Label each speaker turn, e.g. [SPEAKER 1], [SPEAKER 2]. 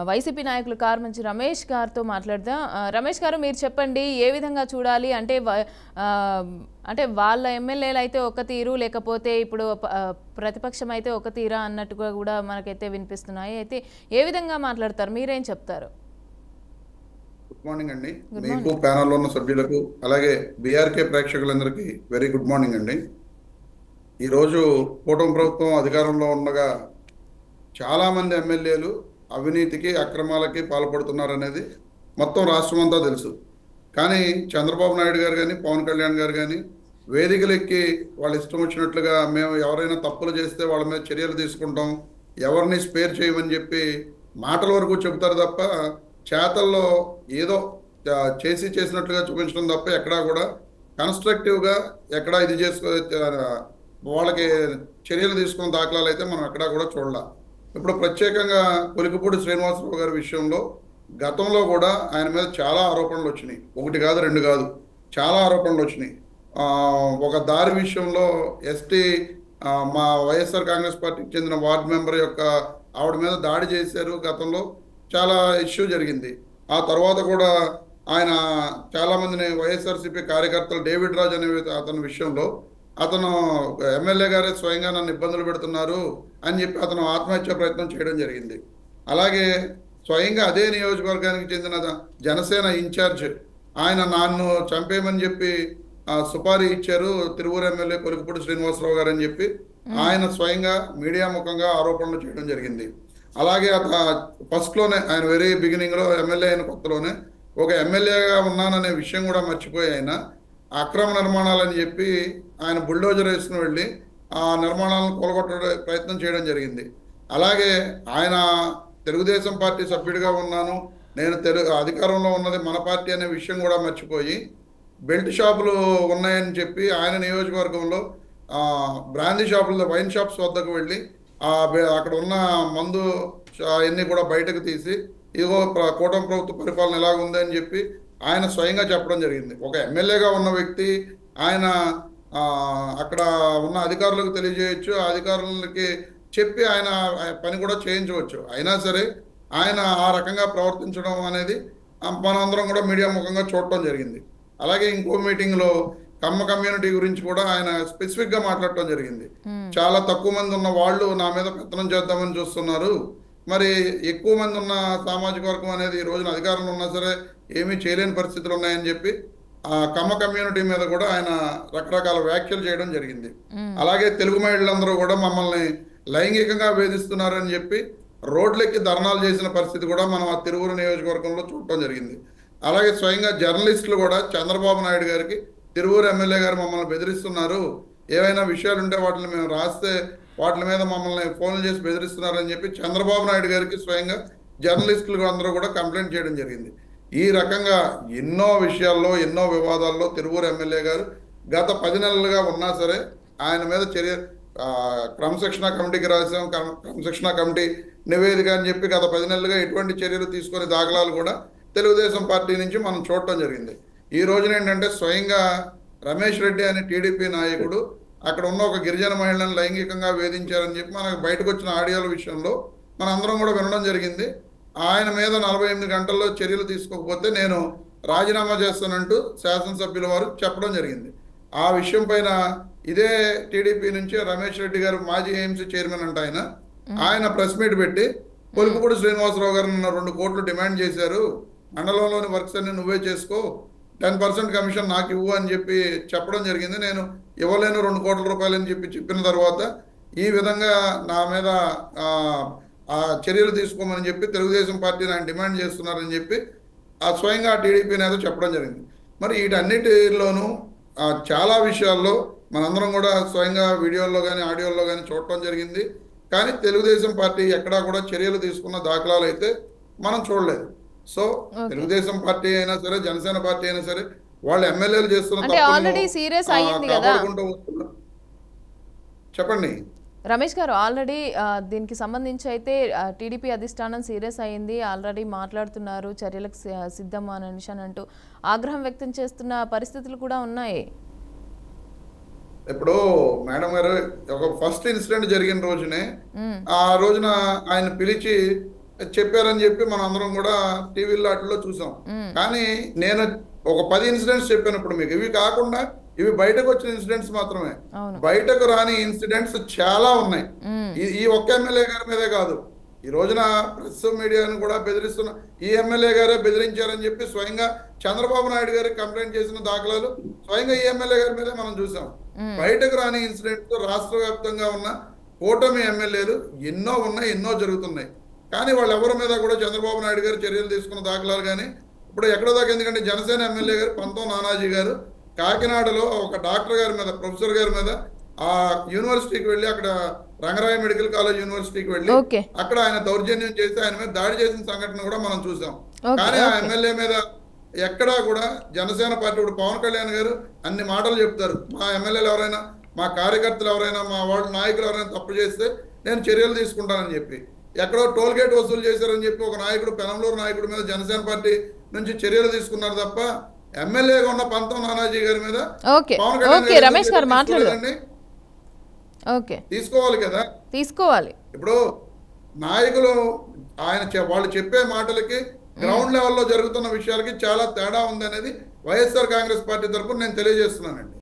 [SPEAKER 1] YCP నాయకులు కారుమంచి రమేష్ గారితో మాట్లాడదాం. రమేష్ గారు, మీరు చెప్పండి, ఏ విధంగా చూడాలి అంటే అంటే వాళ్ళ ఎమ్మెల్యేలు అయితే ఒక తీరు, లేకపోతే ఇప్పుడు ప్రతిపక్షం అయితే ఒక తీరా అన్నట్టుగా కూడా మనకైతే వినిపిస్తున్నాయి. అయితే ఏ విధంగా మాట్లాడతారు, మీరేం చెప్తారు?
[SPEAKER 2] గుడ్ మార్నింగ్ అండి. మీకు ప్యానల్లో ఉన్న సభ్యులకు అలాగే బీఆర్కే ప్రేక్షకులందరికీ వెరీ గుడ్ మార్నింగ్ అండి. ఈరోజు కూటమి ప్రభుత్వం అధికారంలో ఉండగా చాలామంది ఎమ్మెల్యేలు అవినీతికి అక్రమాలకి పాల్పడుతున్నారనేది మొత్తం రాష్ట్రం అంతా తెలుసు. కానీ చంద్రబాబు నాయుడు గారు కానీ పవన్ కళ్యాణ్ గారు కానీ వేదికలెక్కి వాళ్ళు ఇష్టం వచ్చినట్లుగా మేము ఎవరైనా తప్పులు చేస్తే వాళ్ళ మీద చర్యలు తీసుకుంటాం, ఎవరిని స్పేర్ చేయమని చెప్పి మాటల వరకు చెబుతారు తప్ప చేతల్లో ఏదో చేసినట్లుగా చూపించడం తప్ప ఎక్కడా కూడా కన్స్ట్రక్టివ్గా ఎక్కడా ఇది చేసుకో వాళ్ళకి చర్యలు తీసుకున్న దాఖలాలు అయితే మనం ఎక్కడా కూడా చూడాల. ఇప్పుడు ప్రత్యేకంగా కొలికిపూడి శ్రీనివాసరావు గారి విషయంలో గతంలో కూడా ఆయన మీద చాలా ఆరోపణలు వచ్చినాయి. ఒకటి కాదు, రెండు కాదు, చాలా ఆరోపణలు వచ్చినాయి. ఒక దారి విషయంలో ఎస్టీ మా వైఎస్ఆర్ కాంగ్రెస్ పార్టీకి చెందిన వార్డు మెంబర్ యొక్క ఆవిడ మీద దాడి చేశారు. గతంలో చాలా ఇష్యూ జరిగింది. ఆ తర్వాత కూడా ఆయన చాలామందిని వైఎస్ఆర్సీపీ కార్యకర్తలు డేవిడ్ రాజ్ అనే అతని విషయంలో అతను ఎమ్మెల్యే గారే స్వయంగా నన్ను ఇబ్బందులు పెడుతున్నారు అని చెప్పి అతను ఆత్మహత్య ప్రయత్నం చేయడం జరిగింది. అలాగే స్వయంగా అదే నియోజకవర్గానికి చెందిన జనసేన ఇన్ఛార్జ్ ఆయన నన్ను చంపేయమని చెప్పి సుపారీ ఇచ్చారు తిరువూరు ఎమ్మెల్యే కొలికిపూడి శ్రీనివాసరావు గారు అని చెప్పి ఆయన స్వయంగా మీడియా ముఖంగా ఆరోపణలు చేయడం జరిగింది. అలాగే ఫస్ట్లోనే ఆయన వెరీ బిగినింగ్లో ఎమ్మెల్యే అయిన కొత్తలోనే ఒక ఎమ్మెల్యేగా ఉన్నాననే విషయం కూడా మర్చిపోయి ఆయన అక్రమ నిర్మాణాలని చెప్పి ఆయన బుల్డోజర్ వేసుకుని వెళ్ళి ఆ నిర్మాణాలను కూలగొట్టే ప్రయత్నం చేయడం జరిగింది. అలాగే ఆయన తెలుగుదేశం పార్టీ సభ్యుడిగా ఉన్నాను, నేను అధికారంలో ఉన్నది మన పార్టీ అనే విషయం కూడా మర్చిపోయి బెల్ట్ షాపులు ఉన్నాయని చెప్పి ఆయన నియోజకవర్గంలో బ్రాందీ షాపుల వైన్ షాప్స్ వద్దకు వెళ్ళి అక్కడ ఉన్న మందు అన్నీ కూడా బయటకు తీసి ఇదిగో కూటమి ప్రభుత్వ పరిపాలన ఎలాగ ఉందని చెప్పి ఆయన స్వయంగా చెప్పడం జరిగింది. ఒక ఎమ్మెల్యేగా ఉన్న వ్యక్తి ఆయన అక్కడ ఉన్న అధికారులకు తెలియజేయచ్చు, ఆ అధికారులకి చెప్పి ఆయన పని కూడా చేయించవచ్చు. అయినా సరే ఆయన ఆ రకంగా ప్రవర్తించడం అనేది మనందరం కూడా మీడియా ముఖంగా చూడటం జరిగింది. అలాగే ఇంకో మీటింగ్లో కమ్మ కమ్యూనిటీ గురించి కూడా ఆయన స్పెసిఫిక్గా మాట్లాడటం జరిగింది. చాలా తక్కువ మంది ఉన్న వాళ్ళు నా మీద పెత్తనం చేద్దామని చూస్తున్నారు, మరి ఎక్కువ మంది ఉన్న సామాజిక వర్గం అనేది ఈ రోజున అధికారంలో ఉన్నా సరే ఏమీ చేయలేని పరిస్థితులు ఉన్నాయని చెప్పి ఆ కమ్మ కమ్యూనిటీ మీద కూడా ఆయన రకరకాల వ్యాఖ్యలు చేయడం జరిగింది. అలాగే తెలుగు మహిళలందరూ కూడా మమ్మల్ని లైంగికంగా వేధిస్తున్నారని చెప్పి రోడ్లెక్కి ధర్నాలు చేసిన పరిస్థితి కూడా మనం ఆ తిరువురు నియోజకవర్గంలో చూడటం జరిగింది. అలాగే స్వయంగా జర్నలిస్టులు కూడా చంద్రబాబు నాయుడు గారికి తిరువూరు ఎమ్మెల్యే గారు మమ్మల్ని బెదిరిస్తున్నారు, ఏవైనా విషయాలు ఉంటే వాటిని మేము రాస్తే వాటి మీద మమ్మల్ని ఫోన్లు చేసి బెదిరిస్తున్నారని చెప్పి చంద్రబాబు నాయుడు గారికి స్వయంగా జర్నలిస్టులు అందరూ కూడా కంప్లైంట్ చేయడం జరిగింది. ఈ రకంగా ఎన్నో విషయాల్లో ఎన్నో వివాదాల్లో తిరువూరు ఎమ్మెల్యే గారు గత 10 నెలలుగా ఉన్నా సరే ఆయన మీద చర్య క్రమశిక్షణ కమిటీకి రాసాం, క్రమశిక్షణ కమిటీ నివేదిక అని చెప్పి గత 10 నెలలుగా ఎటువంటి చర్యలు తీసుకునే దాఖలాలు కూడా తెలుగుదేశం పార్టీ నుంచి మనం చూడటం జరిగింది. ఈ రోజున ఏంటంటే స్వయంగా రమేష్ రెడ్డి అనే టీడీపీ నాయకుడు అక్కడ ఉన్న ఒక గిరిజన మహిళలను లైంగికంగా వేధించారని చెప్పి మనకు బయటకు వచ్చిన ఆడియోల విషయంలో మనందరం కూడా వినడం జరిగింది. ఆయన మీద 48 గంటల్లో చర్యలు తీసుకోకపోతే నేను రాజీనామా చేస్తానంటూ శాసనసభ్యుల వారు చెప్పడం జరిగింది. ఆ విషయం పైన ఇదే టీడీపీ నుంచి రమేష్ రెడ్డి గారు మాజీ ఏఎంసీ చైర్మన్ అంట ఆయన ప్రెస్ మీట్ పెట్టి కొలికిపూడి శ్రీనివాసరావు గారు 2 కోట్లు డిమాండ్ చేశారు, మండలంలోని వర్క్స్ అన్ని నువ్వే చేసుకో, 10% కమిషన్ నాకు ఇవ్వు అని చెప్పి చెప్పడం జరిగింది. నేను ఇవ్వలేను 2 కోట్ల రూపాయలు అని చెప్పిన తర్వాత ఈ విధంగా నా మీద చర్యలు తీసుకోమని చెప్పి తెలుగుదేశం పార్టీ ఆయన డిమాండ్ చేస్తున్నారని చెప్పి స్వయంగా టీడీపీ నేత చెప్పడం జరిగింది. మరి వీటన్నిటిలోనూ చాలా విషయాల్లో మనందరం కూడా స్వయంగా వీడియోల్లో కానీ ఆడియోల్లో కానీ చూడటం జరిగింది. కానీ తెలుగుదేశం పార్టీ ఎక్కడా కూడా చర్యలు తీసుకున్న దాఖలాలు అయితే మనం చూడలేదు. సో తెలుగుదేశం పార్టీ అయినా సరే జనసేన పార్టీ అయినా సరే వాళ్ళు ఎమ్మెల్యేలు చేస్తున్న చెప్పండి
[SPEAKER 1] రమేష్ గారు. ఆల్రెడీ దీనికి సంబంధించి అయితే టీడీపీ అధిష్టానం సీరియస్ అయింది, ఆల్రెడీ మాట్లాడుతున్నారు, చర్యలకు సిద్ధం అని అంటూ ఆగ్రహం వ్యక్తం చేస్తున్న పరిస్థితులు కూడా ఉన్నాయి.
[SPEAKER 2] ఇప్పుడు మేడం గారు ఒక ఫస్ట్ ఇన్సిడెంట్ జరిగిన రోజునే ఆ రోజున ఆయన పిలిచి చెప్పారని చెప్పి మనం అందరం కూడా టీవీలో వాటిలో చూసాం. కానీ నేను ఒక 10 ఇన్సిడెంట్స్ చెప్పాను ఇప్పుడు మీకు. ఇవి కాకుండా ఇవి బయటకు వచ్చిన ఇన్సిడెంట్స్ మాత్రమే.
[SPEAKER 1] అవును.
[SPEAKER 2] బయటకు రాని ఇన్సిడెంట్స్ చాలా ఉన్నాయి. ఈ ఒక్క ఎమ్మెల్యే గారి మీదే కాదు. ఈ రోజున ప్రెస్ మీడియాను కూడా బెదిరిస్తున్న ఈ ఎమ్మెల్యే గారే బెదిరించారని చెప్పి స్వయంగా చంద్రబాబు నాయుడు గారికి కంప్లైంట్ చేసిన దాఖలాలు స్వయంగా ఈ ఎమ్మెల్యే గారి మీదే మనం చూసాం. బయటకు రాని ఇన్సిడెంట్స్ రాష్ట్ర వ్యాప్తంగా ఉన్న కూటమి ఎమ్మెల్యేలు ఎన్నో ఉన్నాయి, ఎన్నో జరుగుతున్నాయి. కానీ వాళ్ళెవరి మీద కూడా చంద్రబాబు నాయుడు గారు చర్యలు తీసుకున్న దాఖలాలు కానీ ఇప్పుడు ఎక్కడో దాకా, ఎందుకంటే జనసేన ఎమ్మెల్యే గారు పంతం నానాజీ గారు కాకినాడలో ఒక డాక్టర్ గారి మీద, ప్రొఫెసర్ గారి మీద ఆ యూనివర్సిటీకి వెళ్ళి, అక్కడ రంగరాయ మెడికల్ కాలేజ్ యూనివర్సిటీకి వెళ్ళి అక్కడ ఆయన దౌర్జన్యం చేసి ఆయన మీద దాడి చేసిన సంఘటన కూడా మనం చూసాం. కానీ ఆ ఎమ్మెల్యే మీద ఎక్కడా కూడా జనసేన పార్టీ, ఇప్పుడు పవన్ కళ్యాణ్ గారు అన్ని మాటలు చెప్తారు, మా ఎమ్మెల్యేలు ఎవరైనా, మా కార్యకర్తలు ఎవరైనా, మా వాళ్ళ నాయకులు ఎవరైనా తప్పు చేస్తే నేను చర్యలు తీసుకుంటానని చెప్పి, ఎక్కడో టోల్ గేట్ వసూలు చేశారని చెప్పి ఒక నాయకుడు, పెనంలూరు నాయకుడి మీద జనసేన పార్టీ నుంచి చర్యలు తీసుకున్నారు తప్ప ఎమ్మెల్యేగా ఉన్న పంతం నానాజీ గారి మీద పవన్ కళ్యాణ్
[SPEAKER 1] రమేష్ గారు మాట్లాడండి.
[SPEAKER 2] తీసుకోవాలి కదా,
[SPEAKER 1] తీసుకోవాలి.
[SPEAKER 2] ఇప్పుడు నాయకులు వాళ్ళు చెప్పే మాటలకి గ్రౌండ్ లెవెల్లో జరుగుతున్న విషయాలకి చాలా తేడా ఉందనేది వైఎస్ఆర్ కాంగ్రెస్ పార్టీ తరఫున నేను తెలియజేస్తున్నానండి.